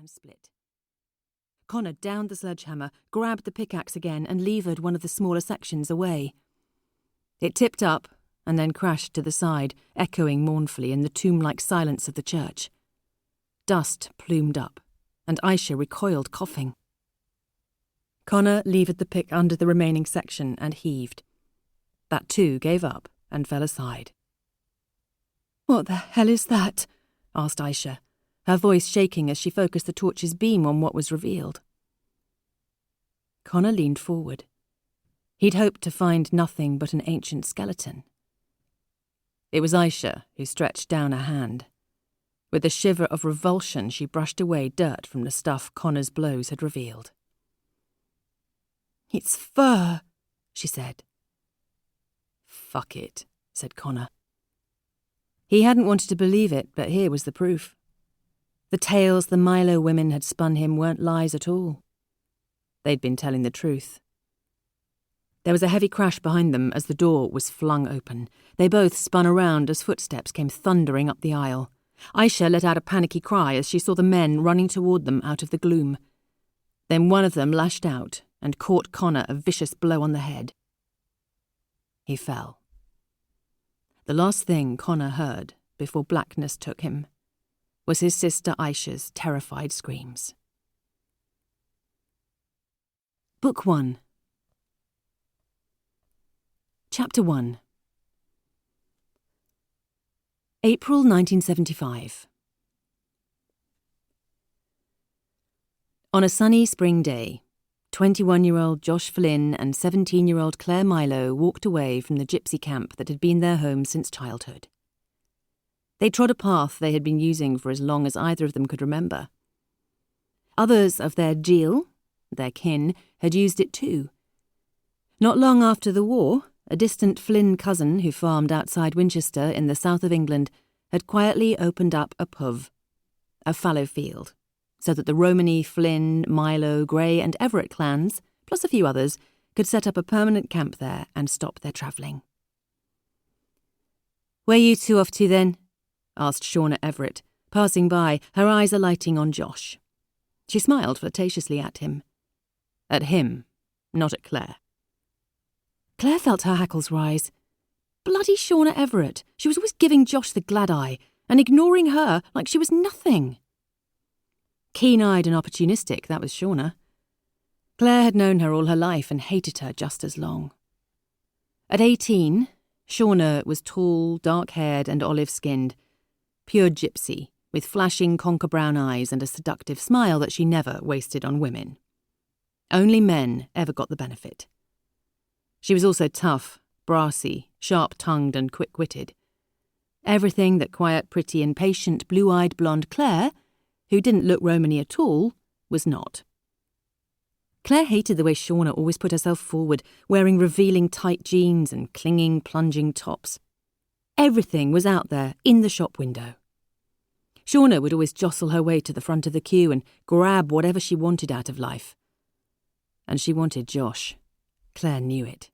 and split. Connor downed the sledgehammer, grabbed the pickaxe again, and levered one of the smaller sections away. It tipped up and then crashed to the side, echoing mournfully in the tomb-like silence of the church. Dust plumed up, and Aisha recoiled, coughing. Connor levered the pick under the remaining section and heaved. That too gave up and fell aside. "What the hell is that?" asked Aisha, her voice shaking as she focused the torch's beam on what was revealed. Connor leaned forward. He'd hoped to find nothing but an ancient skeleton. It was Aisha who stretched down a hand. With a shiver of revulsion, she brushed away dirt from the stuff Connor's blows had revealed. "It's fur," she said. "Fuck it," said Connor. He hadn't wanted to believe it, but here was the proof. The tales the Milo women had spun him weren't lies at all. They'd been telling the truth. There was a heavy crash behind them as the door was flung open. They both spun around as footsteps came thundering up the aisle. Aisha let out a panicky cry as she saw the men running toward them out of the gloom. Then one of them lashed out and caught Connor a vicious blow on the head. He fell. The last thing Connor heard before blackness took him was his sister Aisha's terrified screams. Book 1. Chapter 1. April 1975. On a sunny spring day, 21-year-old Josh Flynn and 17-year-old Claire Milo walked away from the gypsy camp that had been their home since childhood. They trod a path they had been using for as long as either of them could remember. Others of their Jeel, their kin, had used it too. Not long after the war, a distant Flynn cousin who farmed outside Winchester in the south of England had quietly opened up a puv, a fallow field, so that the Romany, Flynn, Milo, Grey and Everett clans, plus a few others, could set up a permanent camp there and stop their travelling. "Where you two off to then?" asked Shauna Everett, passing by, her eyes alighting on Josh. She smiled flirtatiously at him. At him, not at Claire. Claire felt her hackles rise. Bloody Shauna Everett. She was always giving Josh the glad eye and ignoring her like she was nothing. Keen-eyed and opportunistic, that was Shauna. Claire had known her all her life and hated her just as long. At 18, Shauna was tall, dark-haired and olive-skinned, pure gypsy, with flashing conker-brown eyes and a seductive smile that she never wasted on women. Only men ever got the benefit. She was also tough, brassy, sharp-tongued and quick-witted. Everything that quiet, pretty and patient blue-eyed blonde Claire, who didn't look Romany at all, was not. Claire hated the way Shauna always put herself forward, wearing revealing tight jeans and clinging, plunging tops. Everything was out there, in the shop window. Shauna would always jostle her way to the front of the queue and grab whatever she wanted out of life. And she wanted Josh. Claire knew it.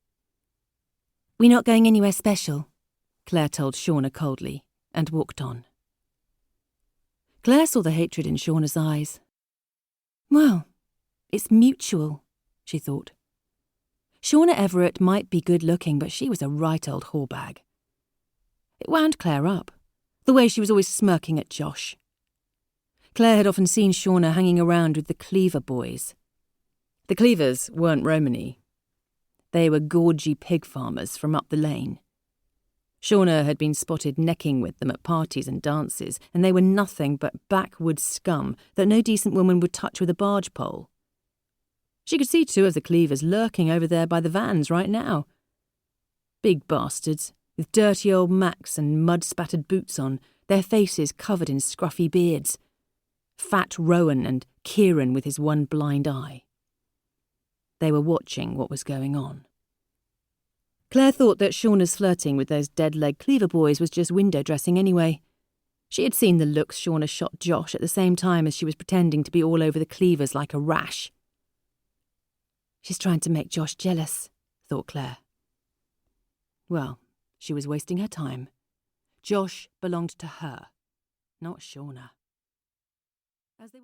"We're not going anywhere special," Claire told Shauna coldly, and walked on. Claire saw the hatred in Shauna's eyes. Well, it's mutual, she thought. Shauna Everett might be good-looking, but she was a right old whorebag. It wound Claire up, the way she was always smirking at Josh. Claire had often seen Shauna hanging around with the Cleaver boys. The Cleavers weren't Romany. They were gorgy pig farmers from up the lane. Shauna had been spotted necking with them at parties and dances, and they were nothing but backwoods scum that no decent woman would touch with a barge pole. She could see two of the Cleavers lurking over there by the vans right now. Big bastards, with dirty old Macs and mud-spattered boots on, their faces covered in scruffy beards. Fat Rowan and Kieran with his one blind eye. They were watching what was going on. Claire thought that Shauna's flirting with those dead-leg Cleaver boys was just window dressing anyway. She had seen the looks Shauna shot Josh at the same time as she was pretending to be all over the Cleavers like a rash. She's trying to make Josh jealous, thought Claire. Well, she was wasting her time. Josh belonged to her, not Shauna. As they